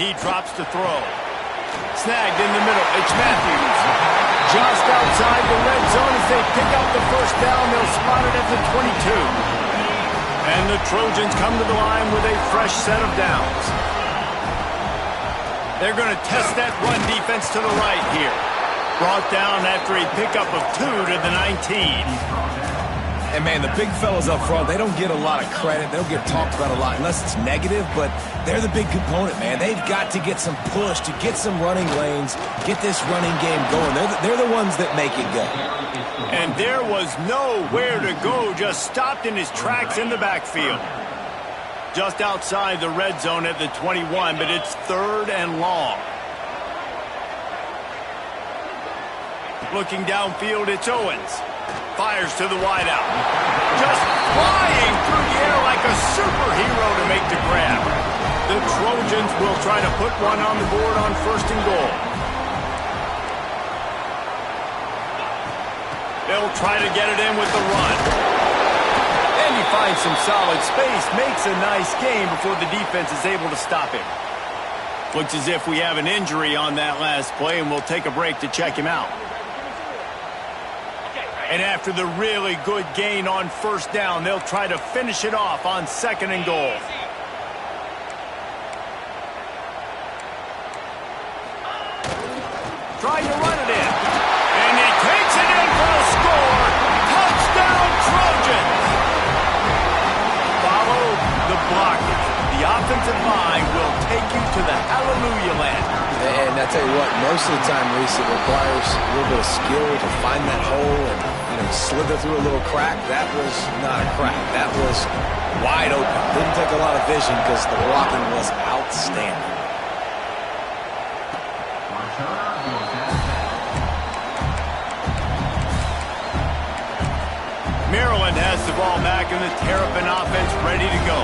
he drops to throw. Snagged in the middle. It's Matthews. Just outside the red zone as they pick up the first down. They'll spot it at the 22. And the Trojans come to the line with a fresh set of downs. They're going to test that run defense to the right here. Brought down after a pickup of 2 to the 19. And, man, the big fellas up front, they don't get a lot of credit. They don't get talked about a lot unless it's negative, but they're the big component, man. They've got to get some push, to get some running lanes, get this running game going. They're the ones that make it go. And there was nowhere to go, just stopped in his tracks in the backfield. Just outside the red zone at the 21, but it's 3rd and long. Looking downfield, it's Owens. Fires to the wideout. Just flying through the air like a superhero to make the grab. The Trojans will try to put one on the board on 1st and goal. They'll try to get it in with the run. And he finds some solid space, makes a nice game before the defense is able to stop him. Looks as if we have an injury on that last play, and we'll take a break to check him out. And after the really good gain on 1st down, they'll try to finish it off on 2nd and goal. Trying to run it in. And he takes it in for a score. Touchdown, Trojans! Follow the blockers. The offensive line will take you to the hallelujah land. And I tell you what, most of the time, Reese, it requires a little bit of skill to find that hole and slither through a little crack. That was not a crack. That was wide open. Didn't take a lot of vision because the blocking was outstanding. Maryland has the ball back and the Terrapin offense ready to go.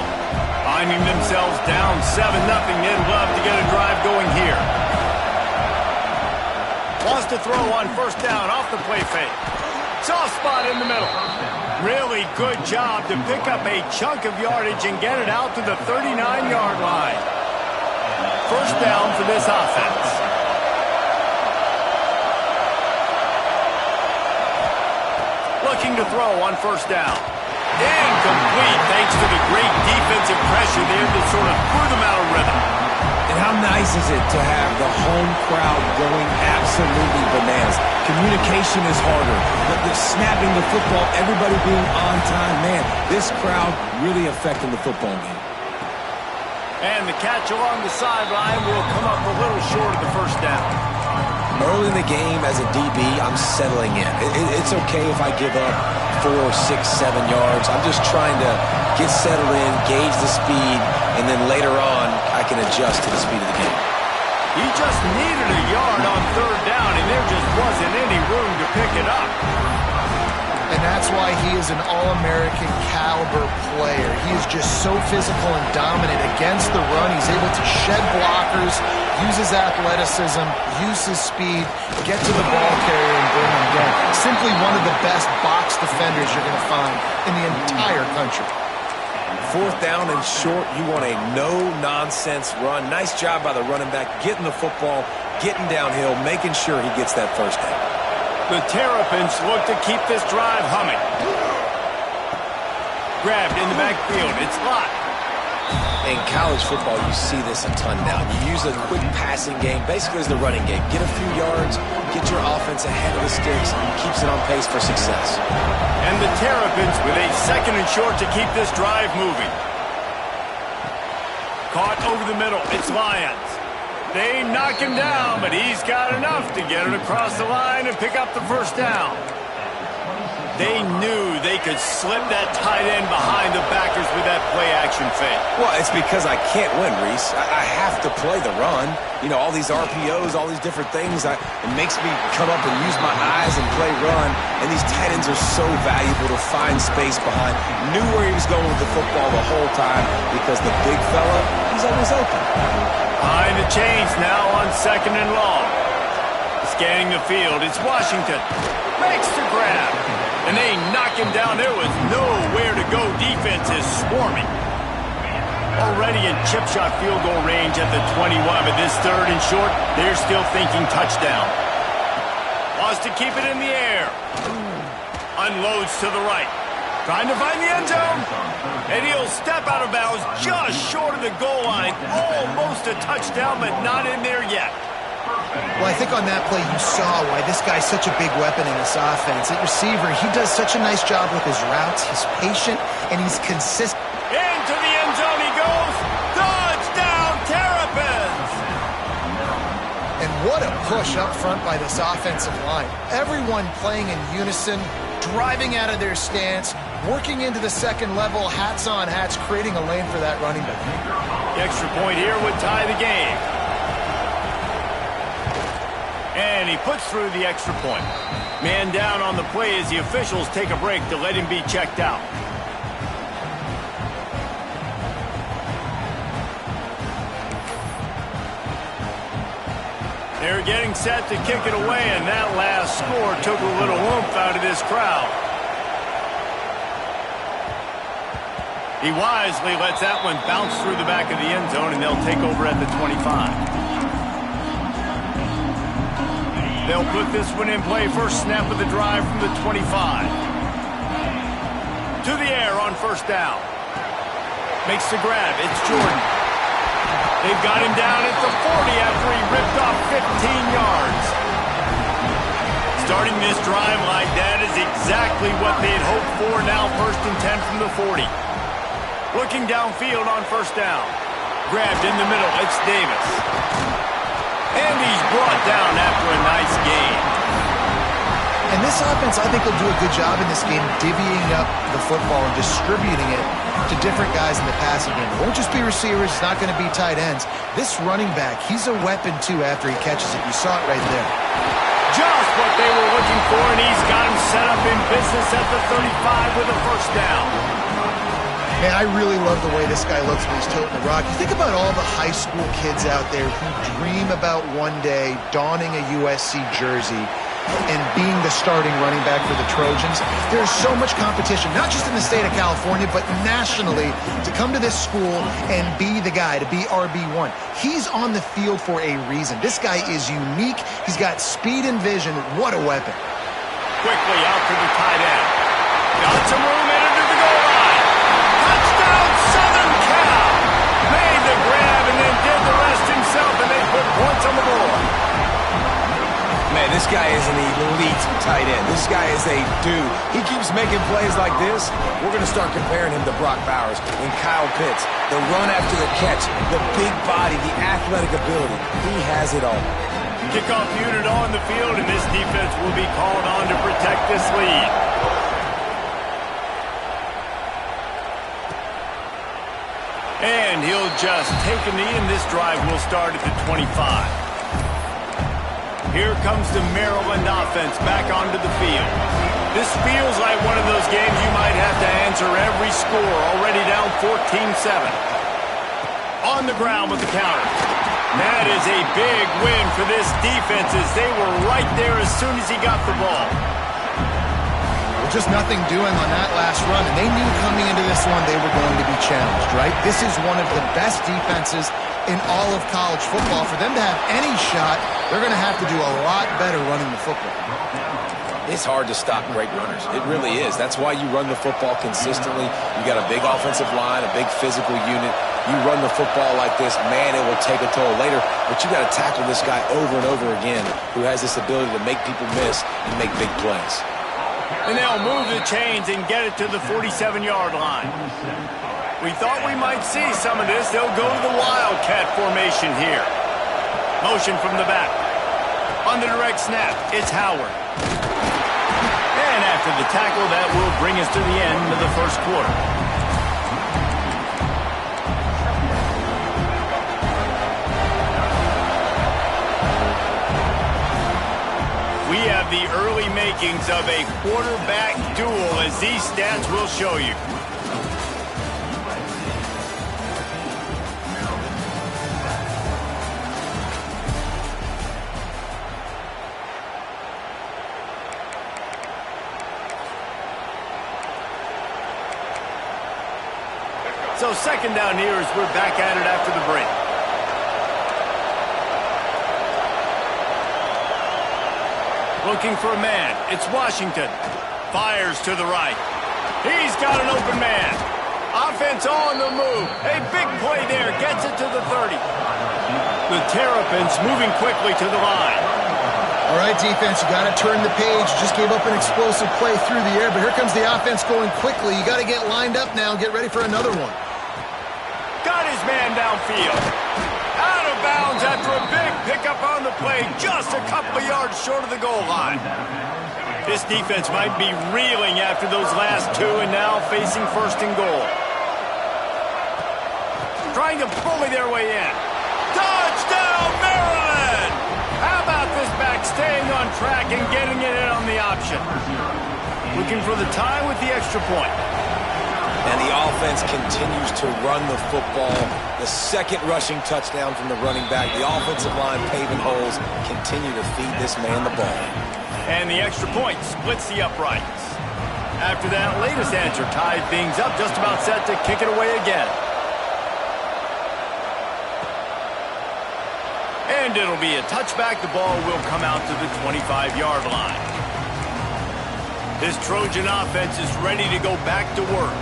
Finding themselves down 7-0, they'd love to get a drive going here. Wants to throw on 1st down off the play fake. Soft spot in the middle. Really good job to pick up a chunk of yardage and get it out to the 39-yard line. 1st down for this offense. Looking to throw on 1st down. Incomplete thanks to the great defensive pressure there that sort of threw them out of rhythm. And how nice is it to have the home crowd going absolutely bananas? Communication is harder. The snapping the football, everybody being on time. Man, this crowd really affecting the football game. And the catch along the sideline will come up a little short of the 1st down. Early in the game as a DB, I'm settling in. It's okay if I give up 4, 6, 7 yards. I'm just trying to get settled in, gauge the speed, and then later on, I can adjust to the speed of the game. He just needed a yard on 3rd down, and there just wasn't any room to pick it up. And that's why he is an All-American caliber player. He is just so physical and dominant against the run. He's able to shed blockers, use his athleticism, use his speed, get to the ball carrier and bring him down. Simply one of the best box defenders you're going to find in the entire country. 4th down and short, you want a no-nonsense run. Nice job by the running back, getting the football, getting downhill, making sure he gets that 1st down. The Terrapins look to keep this drive humming. Grabbed in the backfield. It's Lott. In college football, you see this a ton now. You use a quick passing game, basically as the running game. Get a few yards, get your offense ahead of the sticks, and keeps it on pace for success. And the Terrapins with a 2nd and short to keep this drive moving. Caught over the middle. It's Lyons. They knock him down, but he's got enough to get it across the line and pick up the 1st down. They knew they could slip that tight end behind the backers with that play-action fake. Well, it's because I can't win, Reese. I have to play the run. You know, all these RPOs, all these different things, it makes me come up and use my eyes and play run. And these tight ends are so valuable to find space behind. Knew where he was going with the football the whole time because the big fella, he's always open. Behind the chains now on 2nd and long. Scanning the field, it's Washington. Makes the grab. And they knock him down. There was nowhere to go. Defense is swarming. Already in chip shot field goal range at the 21, but this third and short, they're still thinking touchdown. Wants to keep it in the air. Unloads to the right. Trying to find the end zone. And he'll step out of bounds just short of the goal line. Almost a touchdown, but not in there yet. Well, I think on that play you saw why this guy's such a big weapon in this offense. At receiver, he does such a nice job with his routes. He's patient, and he's consistent. Into the end zone he goes. Touchdown, Terrapins! And what a push up front by this offensive line. Everyone playing in unison, driving out of their stance, working into the second level, hats on hats, creating a lane for that running back. The extra point here would tie the game. And he puts through the extra point. Man down on the play as the officials take a break to let him be checked out. They're getting set to kick it away, and that last score took a little oomph out of this crowd. He wisely lets that one bounce through the back of the end zone, and they'll take over at the 25. They'll put this one in play. First snap of the drive from the 25. To the air on first down. Makes the grab. It's Jordan. They've got him down at the 40 after he ripped off 15 yards. Starting this drive like that is exactly what they'd hoped for. Now first and 10 from the 40. Looking downfield on first down. Grabbed in the middle. It's Davis. And he's brought down after a nice gain. And this offense, I think, will do a good job in this game divvying up the football and distributing it to different guys in the passing game. It won't just be receivers. It's not going to be tight ends. This running back, he's a weapon, too, after he catches it. You saw it right there. Just what they were looking for, and he's got him set up in business at the 35 with a first down. Man, I really love the way this guy looks when he's tilting the rock. You think about all the high school kids out there who dream about one day donning a USC jersey and being the starting running back for the Trojans. There's so much competition, not just in the state of California, but nationally, to come to this school and be the guy, to be RB1. He's on the field for a reason. This guy is unique. He's got speed and vision. What a weapon. Quickly out to the tight end. Got some room in under the goal line. Touchdown, Southern Cal! Made the grab and then did the rest himself, and they put points on the board. Man, this guy is an elite tight end. This guy is a dude. He keeps making plays like this. We're going to start comparing him to Brock Bowers and Kyle Pitts. The run after the catch, the big body, the athletic ability. He has it all. Kickoff unit on the field, and this defense will be called on to protect this lead. And he'll just take a knee, and this drive will start at the 25. Here comes the Maryland offense back onto the field. This feels like one of those games you might have to answer every score, already down 14-7. On the ground with the counter. That is a big win for this defense as they were right there as soon as he got the ball. Well, just nothing doing on that last run, and they knew coming into this one they were going to be challenged, right? This is one of the best defenses in all of college football. For them to have any shot, they're going to have to do a lot better running the football. It's hard to stop great runners. It really is. That's why you run the football consistently. You got a big offensive line, a big physical unit. You run the football like this, man, it will take a toll later. But you got to tackle this guy over and over again who has this ability to make people miss and make big plays. And they'll move the chains and get it to the 47-yard line. We thought we might see some of this. They'll go to the Wildcat formation here. Motion from the back. On the direct snap, it's Howard. And after the tackle, that will bring us to the end of the first quarter. We have the early makings of a quarterback duel, as these stats will show you. So second down here as we're back at it after the break. Looking for a man. It's Washington. Fires to the right. He's got an open man. Offense on the move. A big play there. Gets it to the 30. The Terrapins moving quickly to the line. All right, defense, you got to turn the page. Just gave up an explosive play through the air, but here comes the offense going quickly. You got to get lined up now and get ready for another one. Got his man downfield. Out of bounds after a big pickup on the play, just a couple of yards short of the goal line. This defense might be reeling after those last two and now facing first and goal. Trying to bully their way in. Touchdown, Maryland! How about this back staying on track and getting it in on the option? Looking for the tie with the extra point. And the offense continues to run the football. The second rushing touchdown from the running back. The offensive line paving holes. Continue to feed this man the ball. And the extra point splits the uprights. After that latest answer tied things up, just about set to kick it away again. And it'll be a touchback. The ball will come out to the 25-yard line. This Trojan offense is ready to go back to work.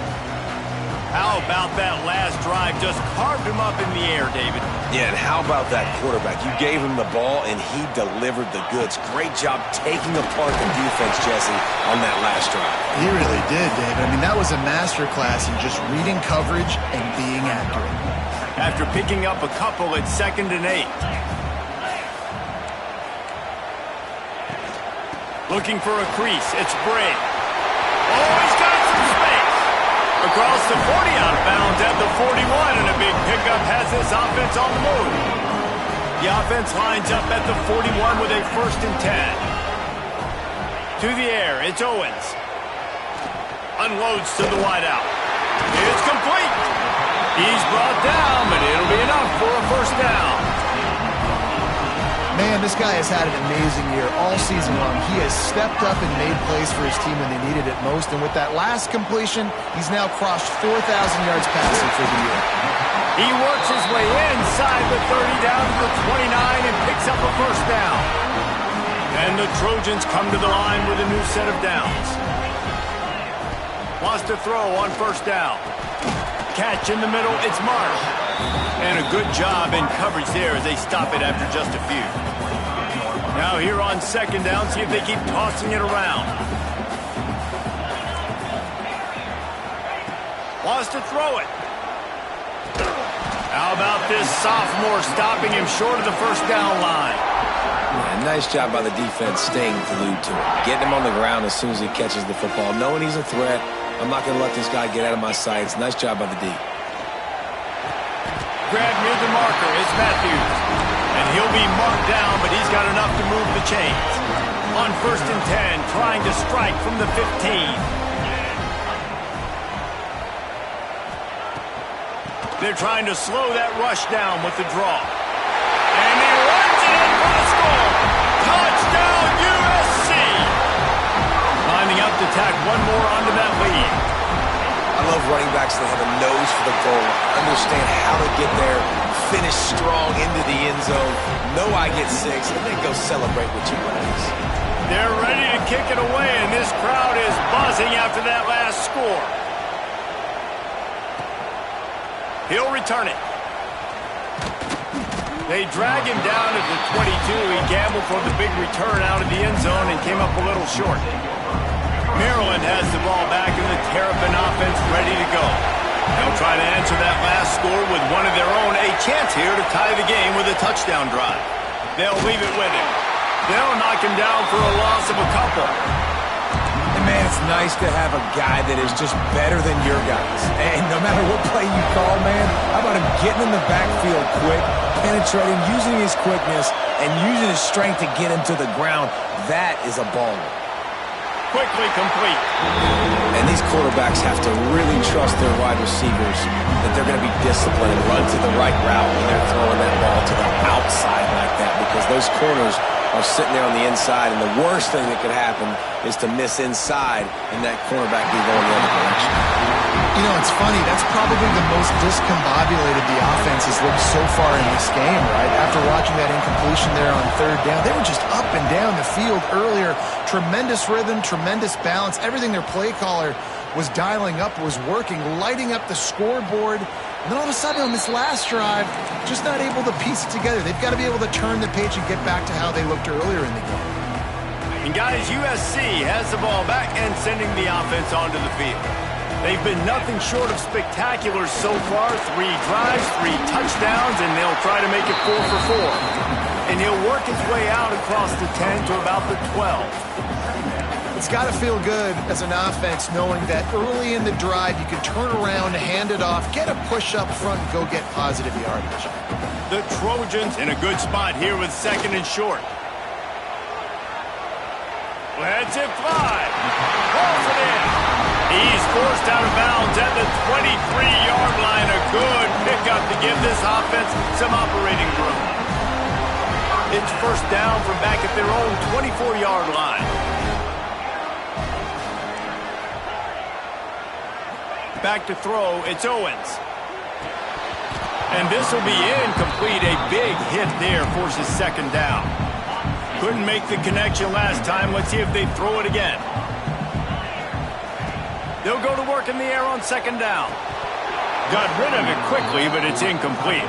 How about that last drive? Just carved him up in the air, David. Yeah, and how about that quarterback? You gave him the ball, and he delivered the goods. Great job taking apart the defense, Jesse, on that last drive. He really did, David. I mean, that was a masterclass in just reading coverage and being accurate. After picking up a couple at 2nd and 8. Looking for a crease. It's Bray. Oh, he's got some space. Across the 40, out of bounds at the 41, and a big pickup has this offense on the move. The offense lines up at the 41 with a 1st and 10. To the air, it's Owens. Unloads to the wideout. It's complete. He's brought down, but it'll be enough for a 1st down. Man, this guy has had an amazing year all season long. He has stepped up and made plays for his team when they needed it most. And with that last completion, he's now crossed 4,000 yards passing for the year. He works his way inside the 30 down to the 29 and picks up a 1st down. And the Trojans come to the line with a new set of downs. Wants to throw on 1st down. Catch in the middle, it's Marsh. And a good job in coverage there as they stop it after just a few. Now here on 2nd down, see if they keep tossing it around. Wants to throw it. How about this sophomore stopping him short of the 1st down line? Yeah, nice job by the defense staying glued to it. Getting him on the ground as soon as he catches the football. Knowing he's a threat, I'm not going to let this guy get out of my sights. Nice job by the D. Grab near the marker, it's Matthews. And he'll be marked down, but he's got enough to move the chains. On 1st and 10, trying to strike from the 15. They're trying to slow that rush down with the draw. And he runs it in for the score. Touchdown, USC! Lining up to tack one more onto that lead. I love running backs that have a nose for the goal, understand how to get there, finish strong into the end zone, know I get 6, and then go celebrate with your buddies. They're ready to kick it away, and this crowd is buzzing after that last score. He'll return it. They drag him down at the 22. He gambled for the big return out of the end zone and came up a little short. Maryland has the ball back and the Terrapin offense ready to go. They'll try to answer that last score with one of their own. A chance here to tie the game with a touchdown drive. They'll leave it with him. They'll knock him down for a loss of a couple. And man, it's nice to have a guy that is just better than your guys. And no matter what play you call, man, how about him getting in the backfield quick, penetrating, using his quickness, and using his strength to get him to the ground. That is a baller. Quickly complete. And these quarterbacks have to really trust their wide receivers that they're going to be disciplined and run to the right route when they're throwing that ball to the outside like that, because those corners are sitting there on the inside, and the worst thing that could happen is to miss inside and that cornerback be going the other direction. You know, it's funny. That's probably the most discombobulated the offense has looked so far in this game, right? After watching that incompletion there on third down, they were just up and down the field earlier. Tremendous rhythm, tremendous balance. Everything their play caller was dialing up was working, lighting up the scoreboard. And then all of a sudden on this last drive, just not able to piece it together. They've got to be able to turn the page and get back to how they looked earlier in the game. And guys, USC has the ball back and sending the offense onto the field. They've been nothing short of spectacular so far. 3 drives, 3 touchdowns, and they'll try to make it 4 for 4. And he'll work his way out across the 10 to about the 12. It's got to feel good as an offense knowing that early in the drive you can turn around, hand it off, get a push up front, and go get positive yardage. The Trojans in a good spot here with 2nd and short. Lets it fly. Pulls it in. He's forced out of bounds at the 23-yard line. A good pickup to give this offense some operating room. It's 1st down from back at their own 24-yard line. Back to throw, it's Owens. And this will be incomplete. A big hit there forces 2nd down. Couldn't make the connection last time. Let's see if they throw it again. They'll go to work in the air on 2nd down. Got rid of it quickly, but it's incomplete.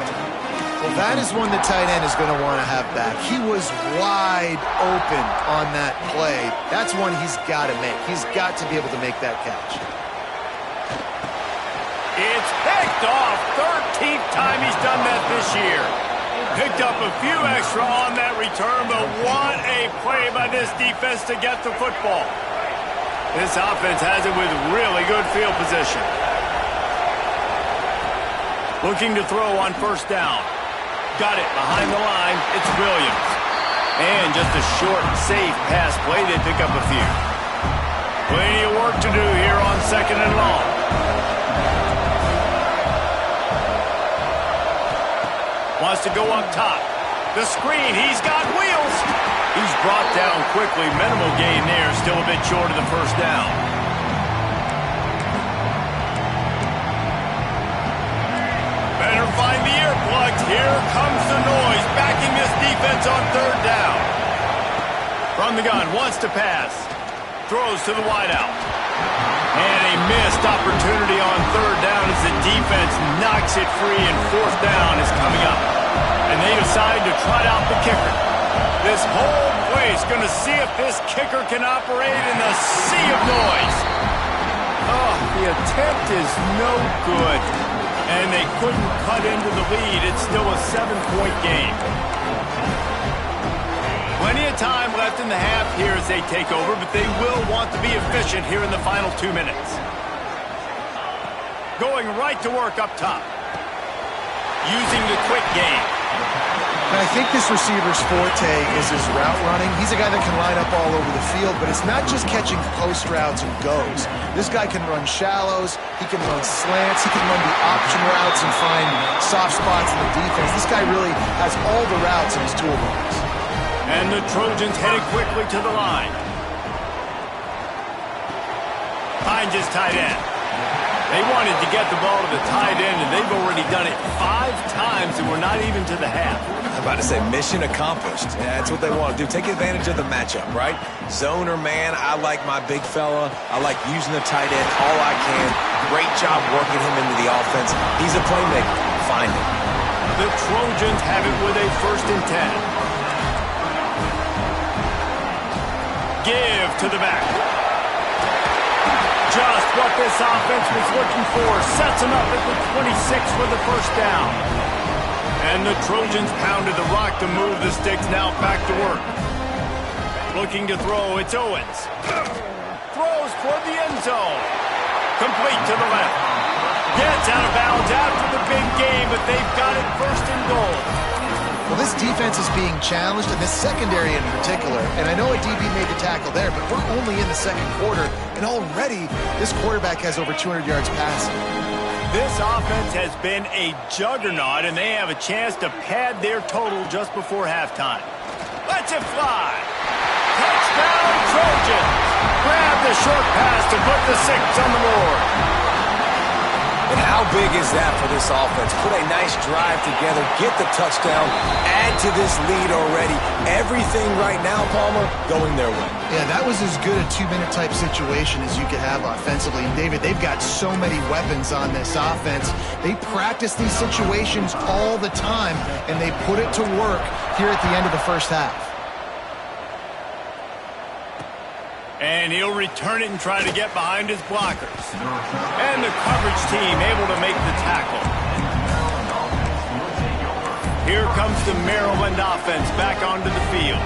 Well, that is one the tight end is going to want to have back. He was wide open on that play. That's one he's got to make. He's got to be able to make that catch. It's picked off. 13th time he's done that this year. Picked up a few extra on that return, but what a play by this defense to get the football. This offense has it with really good field position. Looking to throw on 1st down. Got it behind the line. It's Williams. And just a short, safe pass play. They pick up a few. Plenty of work to do here on 2nd and long. Wants to go up top. The screen, he's got wheels. He's brought down quickly. Minimal gain there, still a bit short of the 1st down. Better find the earplugs. Here comes the noise, backing this defense on 3rd down. From the gun, wants to pass. Throws to the wideout. And a missed opportunity on 3rd down as the defense knocks it free, and 4th down is coming up. And they decide to trot out the kicker. This whole place going to see if this kicker can operate in the sea of noise. Oh, the attempt is no good. And they couldn't cut into the lead. It's still a 7-point game. Plenty of time left in the half here as they take over, but they will want to be efficient here in the final 2 minutes. Going right to work up top. Using the quick game. And I think this receiver's forte is his route running. He's a guy that can line up all over the field, but it's not just catching post routes and goes. This guy can run shallows, he can run slants, he can run the option routes and find soft spots in the defense. This guy really has all the routes in his toolbox. And the Trojans headed quickly to the line. Finds his tight end. They wanted to get the ball to the tight end, and they've already done it 5 times, and we're not even to the half. I'm about to say mission accomplished. Yeah, that's what they want to do. Take advantage of the matchup, right? Zone or man, I like my big fella. I like using the tight end all I can. Great job working him into the offense. He's a playmaker. Find him. The Trojans have it with a 1st and 10. Give to the back. Just what this offense was looking for. Sets him up at the 26 for the 1st down. And the Trojans pounded the rock to move the sticks. Now back to work. Looking to throw, it's Owens. Throws for the end zone. Complete to the left. Gets out of bounds after the big game, but they've got it 1st and goal. Well, this defense is being challenged, and this secondary in particular. And I know a DB made the tackle there, but we're only in the 2nd quarter, and already this quarterback has over 200 yards passing. This offense has been a juggernaut, and they have a chance to pad their total just before halftime. Let's it fly. Touchdown, Trojans. Grab the short pass to put the 6 on the board. And how big is that for this offense? Put a nice drive together, get the touchdown, add to this lead already. Everything right now, Palmer, going their way. Yeah, that was as good a two-minute type situation as you could have offensively. And, David, they've got so many weapons on this offense. They practice these situations all the time, and they put it to work here at the end of the first half. And he'll return it and try to get behind his blockers. And the coverage team able to make the tackle. Here comes the Maryland offense back onto the field.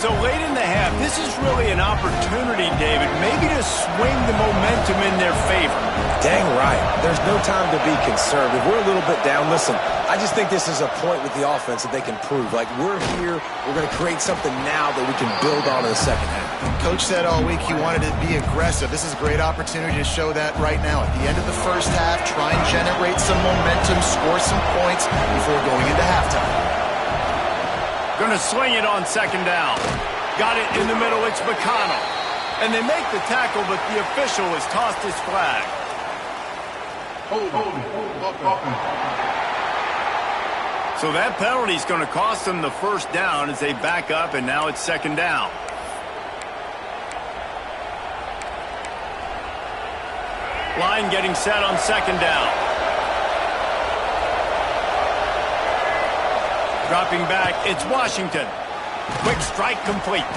So late in the half, this is really an opportunity, David, maybe to swing the momentum in their favor. Dang right. There's no time to be concerned. If we're a little bit down, listen, I just think this is a point with the offense that they can prove. Like, we're here, we're going to create something now that we can build on in the second half. Coach said all week he wanted to be aggressive. This is a great opportunity to show that right now. At the end of the first half, try and generate some momentum, score some points before going into halftime. Going to swing it on second down. Got it in the middle. It's McConnell. And they make the tackle, but the official has tossed his flag. So that penalty is going to cost them the first down as they back up, and now it's second down. Line getting set on second down. Dropping back, it's Washington. Quick strike complete.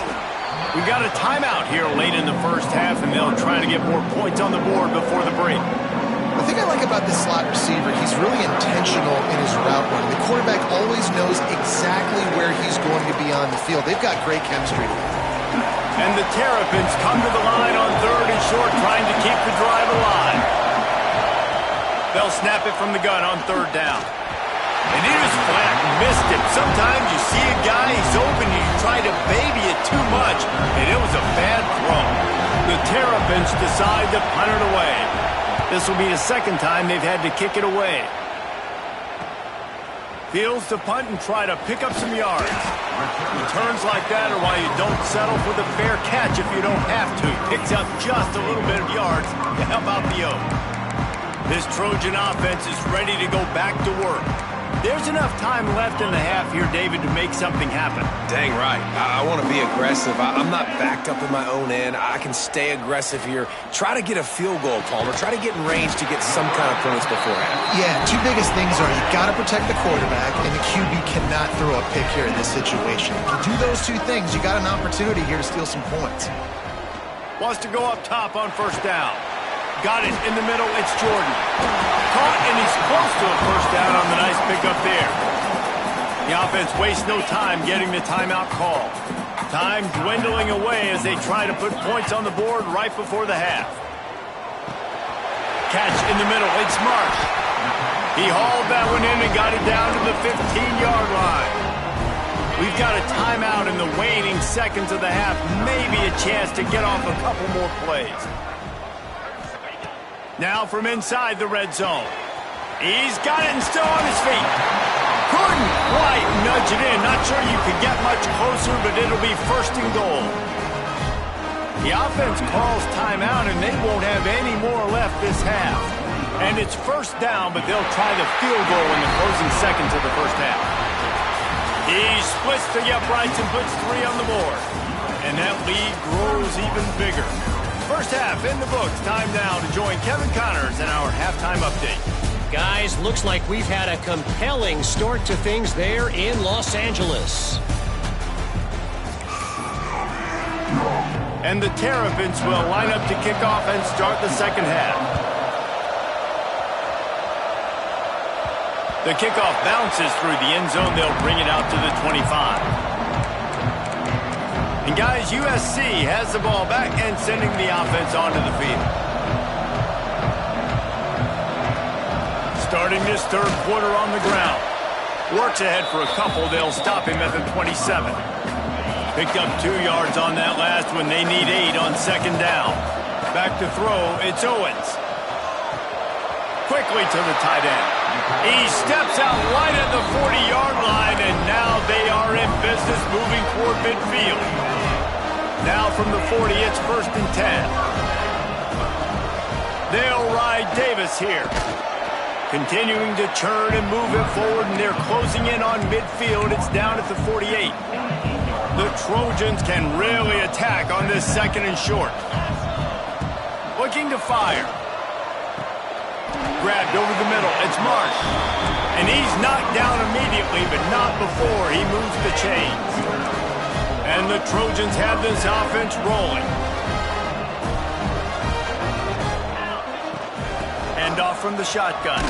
We've got a timeout here late in the first half, and they'll try to get more points on the board before the break. The thing I like about this slot receiver, he's really intentional in his route running. The quarterback always knows exactly where he's going to be on the field. They've got great chemistry. And the Terrapins come to the line on third and short, trying to keep the drive alive. They'll snap it from the gun on third down. And he was flat, missed it. Sometimes you see a guy, he's open, you try to baby it too much, and it was a bad throw. The Terrapins decide to punt it away. This will be the second time they've had to kick it away. Fields to punt and try to pick up some yards. Returns like that are why you don't settle for the fair catch if you don't have to. Picks up just a little bit of yards to help out the O. This Trojan offense is ready to go back to work. There's enough time left in the half here, David, to make something happen. Dang right. I want to be aggressive. I'm not backed up in my own end. I can stay aggressive here. Try to get a field goal, Palmer. Try to get in range to get some kind of points before half. Yeah, two biggest things are you got to protect the quarterback, and the QB cannot throw a pick here in this situation. If you do those two things, you got an opportunity here to steal some points. Wants to go up top on first down. Got it in the middle. It's Jordan. Caught, and he's close to a first down on the nice pickup there. The offense wastes no time getting the timeout call. Time dwindling away as they try to put points on the board right before the half. Catch in the middle. It's Marsh. He hauled that one in and got it down to the 15-yard line. We've got a timeout in the waning seconds of the half. Maybe a chance to get off a couple more plays. Now from inside the red zone. He's got it and still on his feet. Couldn't quite nudge it in. Not sure you could get much closer, but it'll be first and goal. The offense calls timeout, and they won't have any more left this half. And it's first down, but they'll try the field goal in the closing seconds of the first half. He splits the uprights and puts 3 on the board. And that lead grows even bigger. First half in the books. Time now to join Kevin Connors in our halftime update. Guys, looks like we've had a compelling start to things there in Los Angeles. And the Terrapins will line up to kick off and start the second half. The kickoff bounces through the end zone. They'll bring it out to the 25. And guys, USC has the ball back and sending the offense onto the field. Starting this third quarter on the ground. Works ahead for a couple. They'll stop him at the 27. Picked up 2 yards on that last one. They need 8 on second down. Back to throw. It's Owens. Quickly to the tight end. He steps out right at the 40-yard line, and now they are in business moving toward midfield. Now from the 40, it's first and 10. They'll ride Davis here. Continuing to churn and move it forward, and they're closing in on midfield. It's down at the 48. The Trojans can really attack on this second and short. Looking to fire. Grabbed over the middle. It's Marsh. And he's knocked down immediately, but not before he moves the chains. And the Trojans have this offense rolling. Hand off from the shotgun.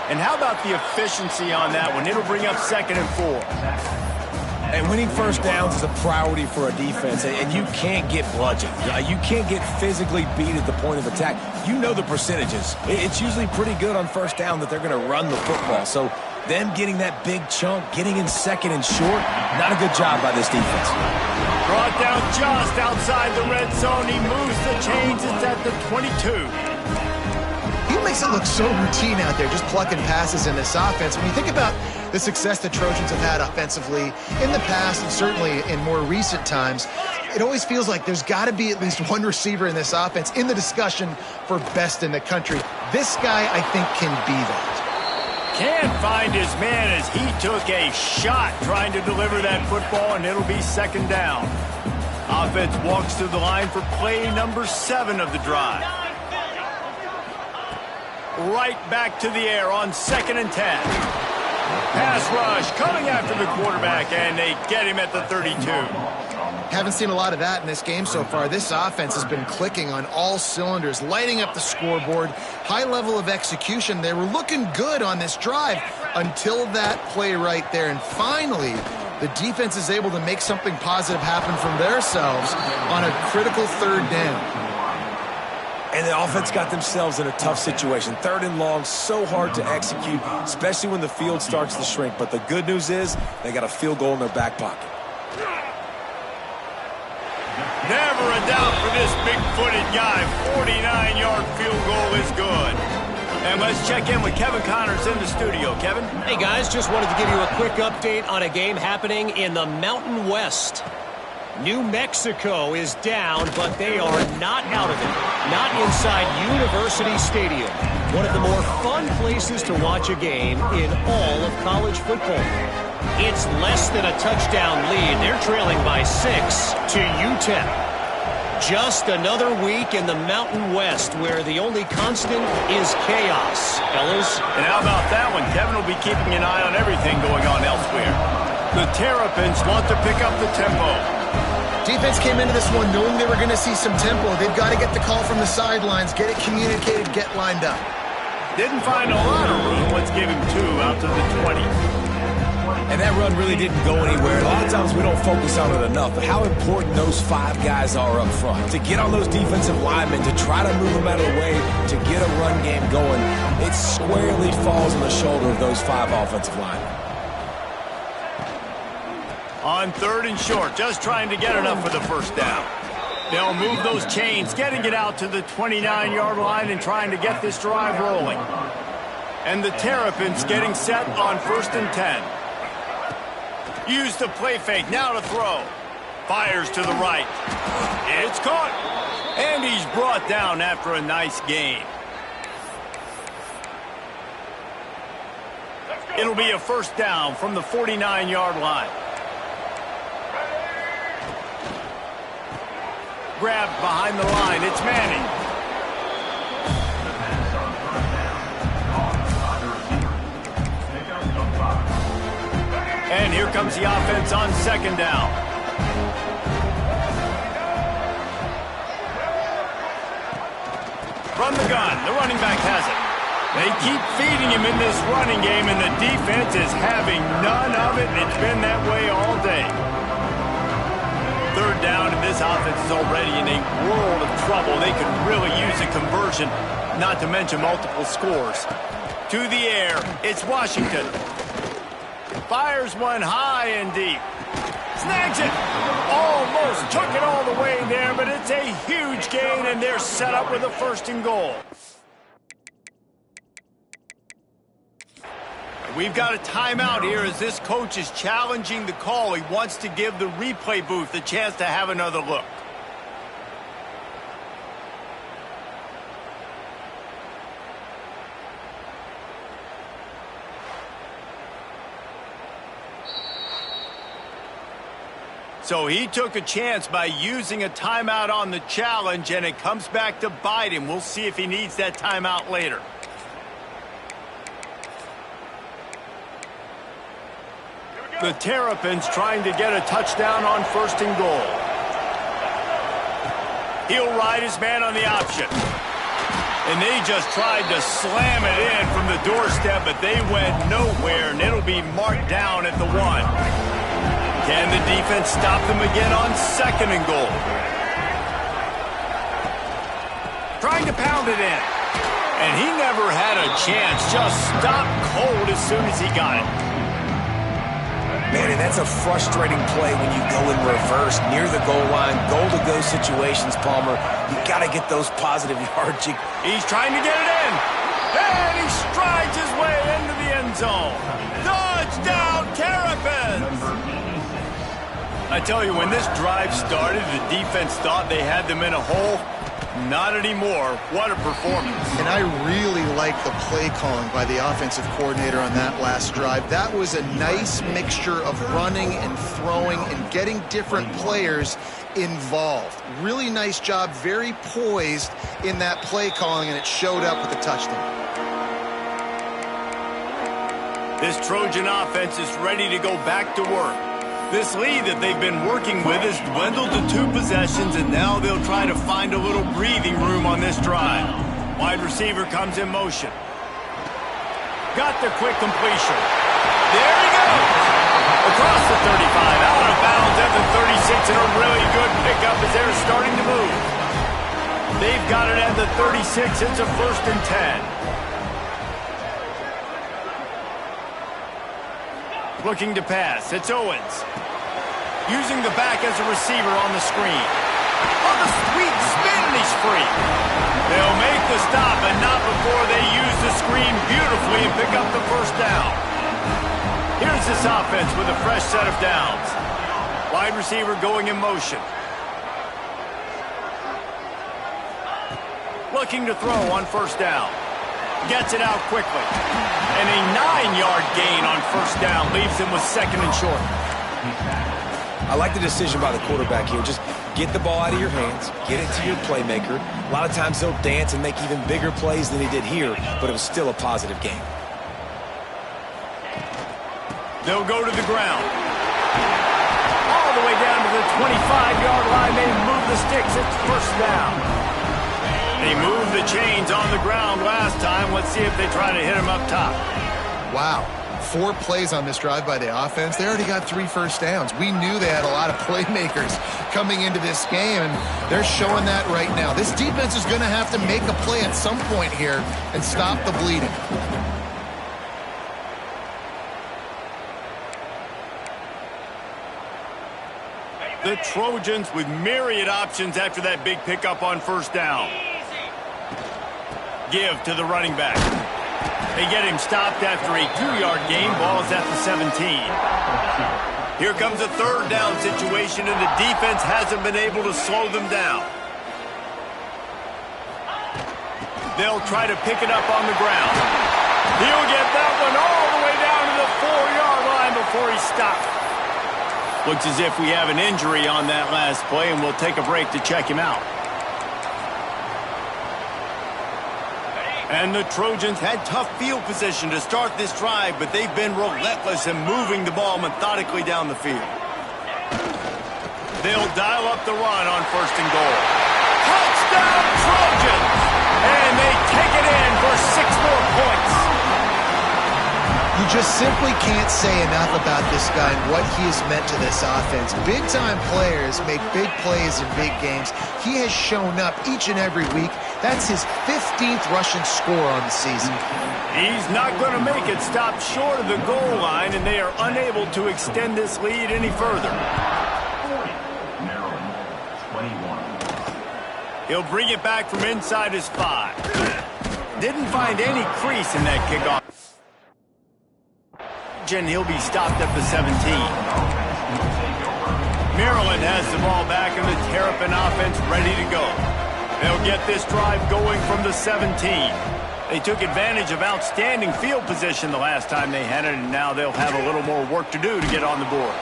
And how about the efficiency on that one? It'll bring up 2nd and 4. And winning first downs is a priority for a defense, and you can't get bludgeoned. You can't get physically beat at the point of attack. You know the percentages. It's usually pretty good on first down that they're going to run the football. So them getting that big chunk, getting in 2nd and short, not a good job by this defense. Brought down just outside the red zone. He moves the chains. It's at the 22. He makes it look so routine out there, just plucking passes in this offense. When you think about the success the Trojans have had offensively in the past and certainly in more recent times, it always feels like there's got to be at least one receiver in this offense in the discussion for best in the country. This guy, I think, can be that. Can't find his man as he took a shot trying to deliver that football, and it'll be 2nd down. Offense walks to the line for play number 7 of the drive. Right back to the air on 2nd and 10. Pass rush coming after the quarterback, and they get him at the 32. Haven't seen a lot of that in this game so far. This offense has been clicking on all cylinders, lighting up the scoreboard, high level of execution. They were looking good on this drive until that play right there. And finally, the defense is able to make something positive happen from themselves on a critical 3rd down. And the offense got themselves in a tough situation. 3rd and long, so hard to execute, especially when the field starts to shrink. But the good news is they got a field goal in their back pocket. Never a doubt for this big-footed guy. 49-yard field goal is good. And let's check in with Kevin Connors in the studio. Kevin? Hey, guys, just wanted to give you a quick update on a game happening in the Mountain West. New Mexico is down, but they are not out of it. Not inside University Stadium, one of the more fun places to watch a game in all of college football. It's less than a touchdown lead. They're trailing by 6 to UTEP. Just another week in the Mountain West where the only constant is chaos, fellas. And how about that one? Kevin will be keeping an eye on everything going on elsewhere. The Terrapins want to pick up the tempo. Defense came into this one knowing they were going to see some tempo. They've got to get the call from the sidelines, get it communicated, get lined up. Didn't find a lot of room. Let's give him 2 out to the 20. And that run really didn't go anywhere. A lot of times we don't focus on it enough, but how important those 5 guys are up front. To get on those defensive linemen, to try to move them out of the way, to get a run game going, it squarely falls on the shoulder of those 5 offensive linemen. On 3rd and short, just trying to get enough for the first down. They'll move those chains, getting it out to the 29-yard line and trying to get this drive rolling. And the Terrapins getting set on 1st and 10. Use the play fake, now to throw. Fires to the right. It's caught. And he's brought down after a nice gain. It'll be a 1st down from the 49-yard line. Grabbed behind the line. It's Manning. And here comes the offense on 2nd down. From the gun, the running back has it. They keep feeding him in this running game, and the defense is having none of it, and it's been that way all day. 3rd down, and this offense is already in a world of trouble. They could really use a conversion, not to mention multiple scores. To the air, it's Washington. Fires one high and deep. Snags it. Almost took it all the way there, but it's a huge gain, and they're set up with a 1st and goal. We've got a timeout here as this coach is challenging the call. He wants to give the replay booth a chance to have another look. So he took a chance by using a timeout on the challenge, and it comes back to bite him. We'll see if he needs that timeout later. The Terrapins trying to get a touchdown on 1st and goal. He'll ride his man on the option. And they just tried to slam it in from the doorstep, but they went nowhere, and it'll be marked down at the 1. Can the defense stop them again on 2nd and goal? Trying to pound it in. And he never had a chance. Just stopped cold as soon as he got it. Man, and that's a frustrating play when you go in reverse near the goal line, goal-to-go situations, Palmer. You got to get those positive yards. He's trying to get it in. And he strides his way into the end zone. Touchdown, Terrapins! I tell you, when this drive started, the defense thought they had them in a hole. Not anymore. What a performance. And I really like the play calling by the offensive coordinator on that last drive. That was a nice mixture of running and throwing and getting different players involved. Really nice job, very poised in that play calling, and it showed up with a touchdown. This Trojan offense is ready to go back to work. This lead that they've been working with has dwindled to 2 possessions, and now they'll try to find a little breathing room on this drive. Wide receiver comes in motion. Got the quick completion. There he goes! Across the 35, out of bounds at the 36, and a really good pickup as they're starting to move. They've got it at the 36. It's a 1st and 10. Looking to pass. It's Owens. Using the back as a receiver on the screen. On the sweet spin, and he's free. They'll make the stop, and not before they use the screen beautifully and pick up the 1st down. Here's this offense with a fresh set of downs. Wide receiver going in motion. Looking to throw on 1st down. Gets it out quickly. And a 9-yard gain on 1st down leaves him with 2nd and short. I like the decision by the quarterback here. Just get the ball out of your hands, get it to your playmaker. A lot of times he'll dance and make even bigger plays than he did here, but it was still a positive game. They'll go to the ground. All the way down to the 25-yard line. They move the sticks. It's 1st down. They moved the chains on the ground last time. Let's see if they try to hit him up top. Wow. 4 plays on this drive by the offense. They already got 3 first downs. We knew they had a lot of playmakers coming into this game, and they're showing that right now. This defense is going to have to make a play at some point here and stop the bleeding. The Trojans with myriad options after that big pickup on 1st down. Give to the running back. They get him stopped after a 2-yard gain. Ball is at the 17. Here comes a 3rd down situation, and the defense hasn't been able to slow them down. They'll try to pick it up on the ground. He'll get that one all the way down to the 4-yard line before he stopped. Looks as if we have an injury on that last play, and we'll take a break to check him out. And the Trojans had tough field position to start this drive, but they've been relentless in moving the ball methodically down the field. They'll dial up the run on 1st and goal. Touchdown, Trojans! And they take it in for 6 more points. You just simply can't say enough about this guy and what he has meant to this offense. Big-time players make big plays in big games. He has shown up each and every week. That's his 15th rushing score on the season. He's not going to make it. Stopped short of the goal line, and they are unable to extend this lead any further. He'll bring it back from inside his 5. Didn't find any crease in that kickoff. And he'll be stopped at the 17. Maryland has the ball back, and the Terrapin offense ready to go. They'll get this drive going from the 17. They took advantage of outstanding field position the last time they had it, and now they'll have a little more work to do to get on the board.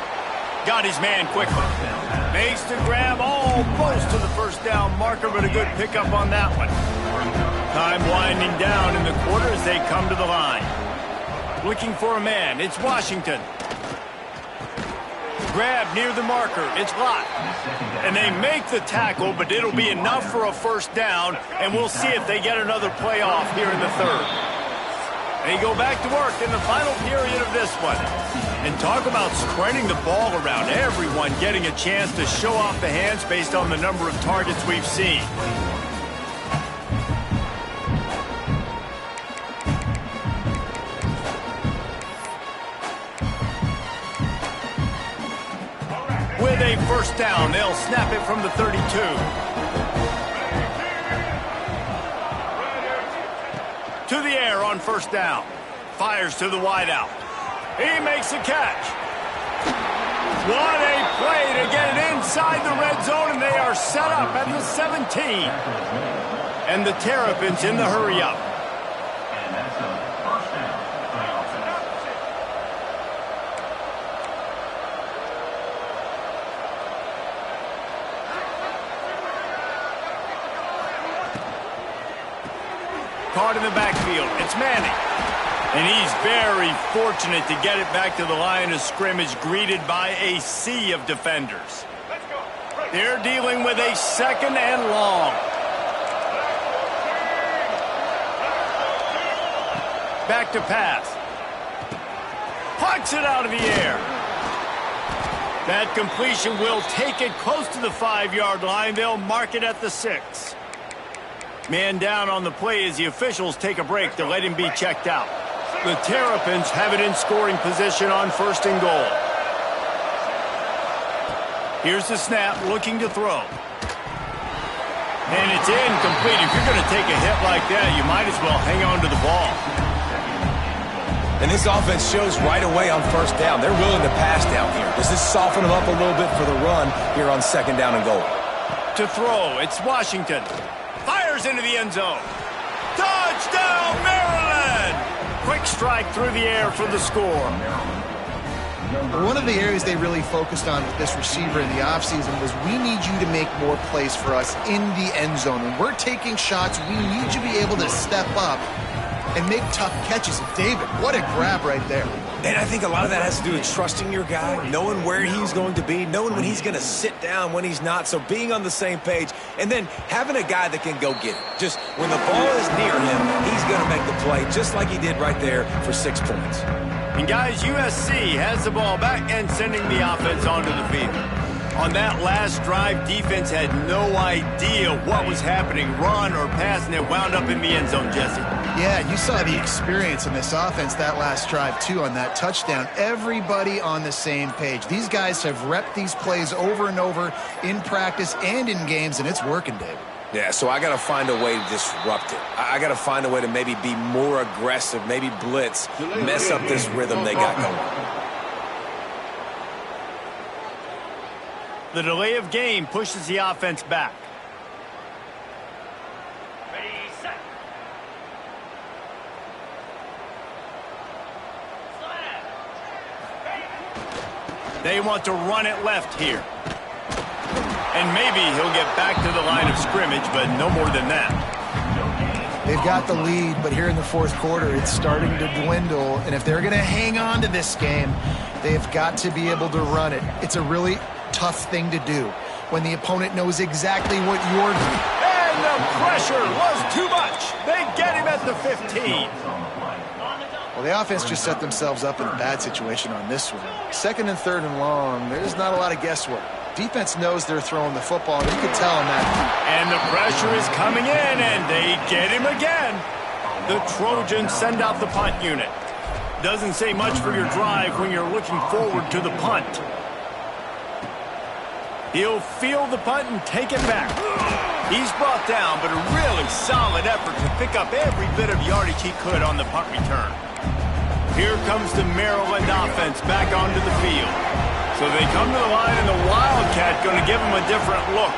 Got his man quickly. Makes the grab almost to the first down marker, but a good pickup on that one. Time winding down in the quarter as they come to the line. Looking for a man. It's Washington. Grab near the marker. It's Lott. And they make the tackle, but it'll be enough for a first down, and we'll see if they get another play off here in the third. They go back to work in the final period of this one. And talk about spreading the ball around. Everyone getting a chance to show off the hands based on the number of targets we've seen. With a first down, they'll snap it from the 32. To the air on first down. Fires to the wideout. He makes a catch. What a play to get it inside the red zone, and they are set up at the 17. And the Terrapins in the hurry-up. Caught in the backfield. It's Manning. And he's very fortunate to get it back to the line of scrimmage, greeted by a sea of defenders. They're dealing with a second and long. Back to pass. Pucks it out of the air. That completion will take it close to the 5-yard line. They'll mark it at the 6. Man down on the play as the officials take a break to let him be checked out. The Terrapins have it in scoring position on first and goal. Here's the snap, looking to throw. And it's incomplete. If you're going to take a hit like that, you might as well hang on to the ball. And this offense shows right away on first down. They're willing to pass down here. Does this soften them up a little bit for the run here on second down and goal? To throw, it's Washington. Fires into the end zone. Touchdown, Maryland! Quick strike through the air for the score. One of the areas they really focused on with this receiver in the offseason was, we need you to make more plays for us in the end zone. When we're taking shots, we need you to be able to step up and make tough catches. David, what a grab right there. And I think a lot of that has to do with trusting your guy, knowing where he's going to be, knowing when he's going to sit down, when he's not. So being on the same page, and then having a guy that can go get it. Just when the ball is near him, he's going to make the play, just like he did right there for 6 points. And guys, USC has the ball back and sending the offense onto the field. On that last drive, defense had no idea what was happening, run or pass, and it wound up in the end zone, Jesse. Yeah, you saw the experience in this offense that last drive, too, on that touchdown. Everybody on the same page. These guys have repped these plays over and over in practice and in games, and it's working, David. Yeah, so I got to find a way to disrupt it. I got to find a way to maybe be more aggressive, maybe blitz, mess up this rhythm they got going. The delay of game pushes the offense back. They want to run it left here. And maybe he'll get back to the line of scrimmage, but no more than that. They've got the lead, but here in the fourth quarter, it's starting to dwindle. And if they're going to hang on to this game, they've got to be able to run it. It's a really tough thing to do when the opponent knows exactly what you're doing. And the pressure was too much. They get him at the 15. Well, the offense just set themselves up in a bad situation on this one. Second and third and long, there's not a lot of guesswork. Defense knows they're throwing the football, and you can tell on that. And the pressure is coming in, and they get him again. The Trojans send out the punt unit. Doesn't say much for your drive when you're looking forward to the punt. He'll field the punt and take it back. He's brought down, but a really solid effort to pick up every bit of yardage he could on the punt return. Here comes the Maryland offense back onto the field. So they come to the line, and the Wildcat going to give them a different look.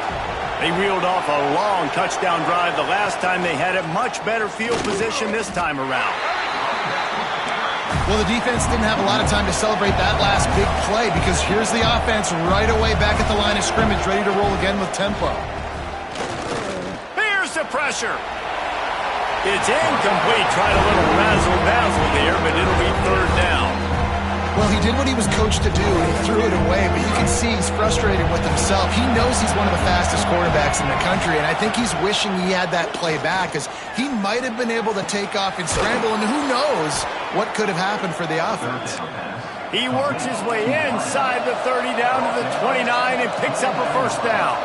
They reeled off a long touchdown drive the last time they had a much better field position this time around. Well, the defense didn't have a lot of time to celebrate that last big play because here's the offense right away back at the line of scrimmage, ready to roll again with tempo. Here's the pressure. It's incomplete. Tried a little razzle-dazzle there, but it'll be third down. Well, he did what he was coached to do, and he threw it away, but you can see he's frustrated with himself. He knows he's one of the fastest quarterbacks in the country, and I think he's wishing he had that play back because he might have been able to take off and scramble, and who knows what could have happened for the offense. He works his way inside the 30 down to the 29 and picks up a first down.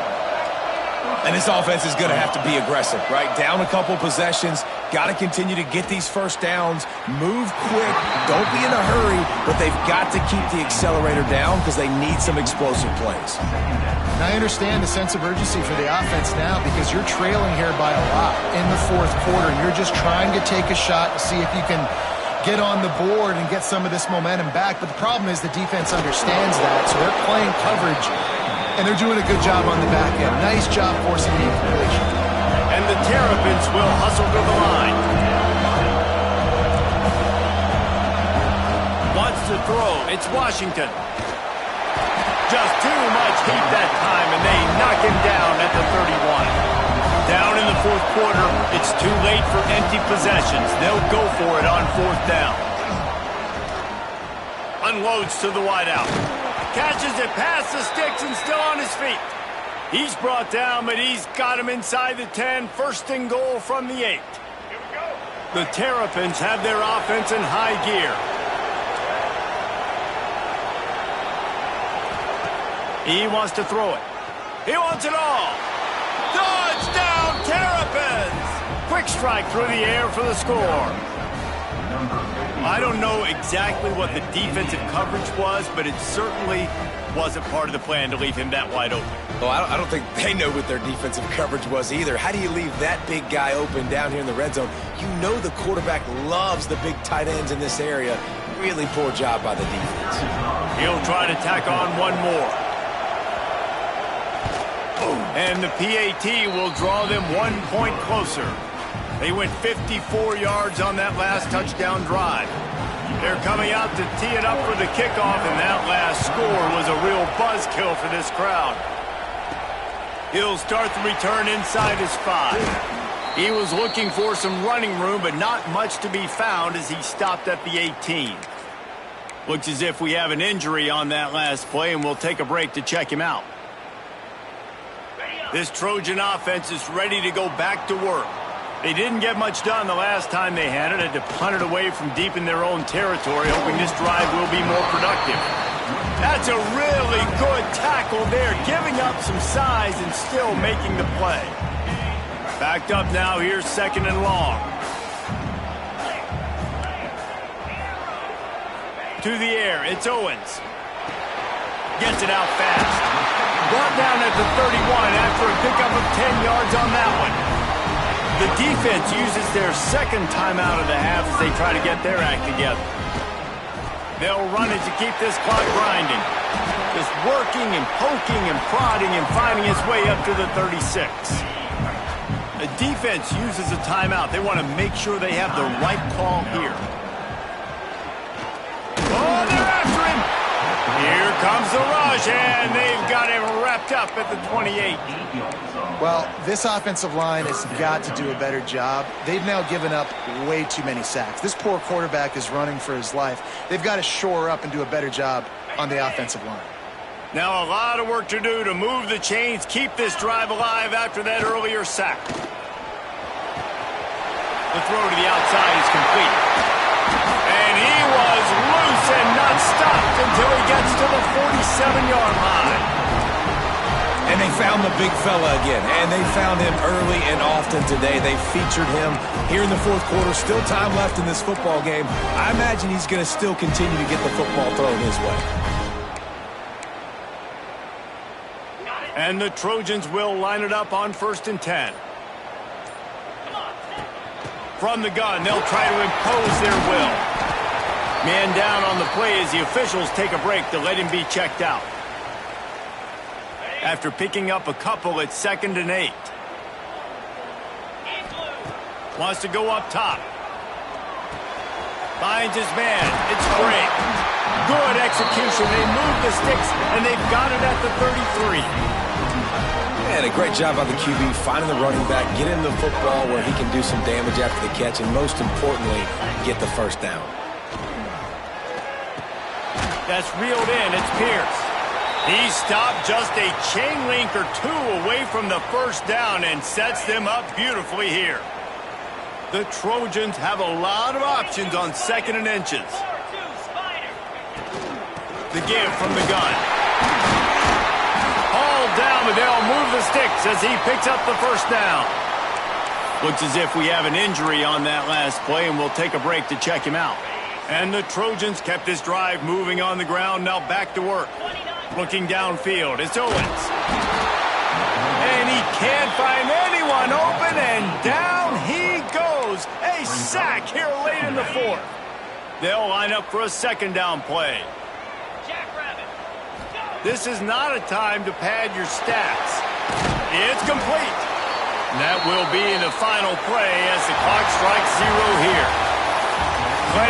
And this offense is going to have to be aggressive, right? Down a couple possessions, got to continue to get these first downs, move quick, don't be in a hurry, but they've got to keep the accelerator down because they need some explosive plays. And I understand the sense of urgency for the offense now because you're trailing here by a lot in the fourth quarter, and you're just trying to take a shot to see if you can get on the board and get some of this momentum back. But the problem is the defense understands that, so they're playing coverage, and they're doing a good job on the back end. Nice job forcing the incompletion. And the Terrapins will hustle to the line. Wants to throw. It's Washington. Just too much heat that time, and they knock him down at the 31. Down in the fourth quarter, it's too late for empty possessions. They'll go for it on fourth down. Unloads to the wideout. Catches it past the sticks and still on his feet. He's brought down, but he's got him inside the 10. First and goal from the 8. The Terrapins have their offense in high gear. He wants to throw it. He wants it all. Touchdown, Terrapins! Quick strike through the air for the score. I don't know exactly what the defensive coverage was, but it certainly wasn't part of the plan to leave him that wide open. Well, I don't think they know what their defensive coverage was either. How do you leave that big guy open down here in the red zone? You know the quarterback loves the big tight ends in this area. Really poor job by the defense. He'll try to tack on one more. And the PAT will draw them 1 point closer. They went 54 yards on that last touchdown drive. They're coming out to tee it up for the kickoff, and that last score was a real buzzkill for this crowd. He'll start the return inside his 5. He was looking for some running room, but not much to be found as he stopped at the 18. Looks as if we have an injury on that last play, and we'll take a break to check him out. This Trojan offense is ready to go back to work. They didn't get much done the last time they had it. Had to punt it away from deep in their own territory, hoping this drive will be more productive. That's a really good tackle there, giving up some size and still making the play. Backed up now, here's second and long. To the air, it's Owens. Gets it out fast. Brought down at the 31 after a pickup of 10 yards on that one. The defense uses their second timeout of the half as they try to get their act together. They'll run it to keep this clock grinding. Just working and poking and prodding and finding its way up to the 36. The defense uses a timeout. They want to make sure they have the right call here. Oh, they're after him! Here comes the rush, and they've got him wrapped up at the 28. Well, this offensive line has got to do a better job. They've now given up way too many sacks. This poor quarterback is running for his life. They've got to shore up and do a better job on the offensive line. Now a lot of work to do to move the chains, keep this drive alive after that earlier sack. The throw to the outside is complete. And he was loose and not stopped until he gets to the 47-yard line. And they found the big fella again, and they found him early and often today. They featured him here in the fourth quarter. Still time left in this football game. I imagine he's going to still continue to get the football thrown his way. And the Trojans will line it up on 1st and 10. From the gun, they'll try to impose their will. Man down on the play as the officials take a break to let him be checked out. After picking up a couple at 2nd and 8. Wants to go up top. Finds his man. It's great. Good execution. They move the sticks, and they've got it at the 33. And a great job by the QB finding the running back, getting the football where he can do some damage after the catch, and most importantly, get the first down. That's reeled in. It's Pierce. He stopped just a chain link or two away from the first down and sets them up beautifully here. The Trojans have a lot of options on 2nd and inches. The give from the gun. Hauled down, but they'll move the sticks as he picks up the first down. Looks as if we have an injury on that last play, and we'll take a break to check him out. And the Trojans kept this drive moving on the ground, now back to work. Looking downfield, it's Owens. And he can't find anyone open, and down he goes. A sack here late in the 4th. They'll line up for a 2nd down play. This is not a time to pad your stats. It's complete. And that will be the final play as the clock strikes 0 here.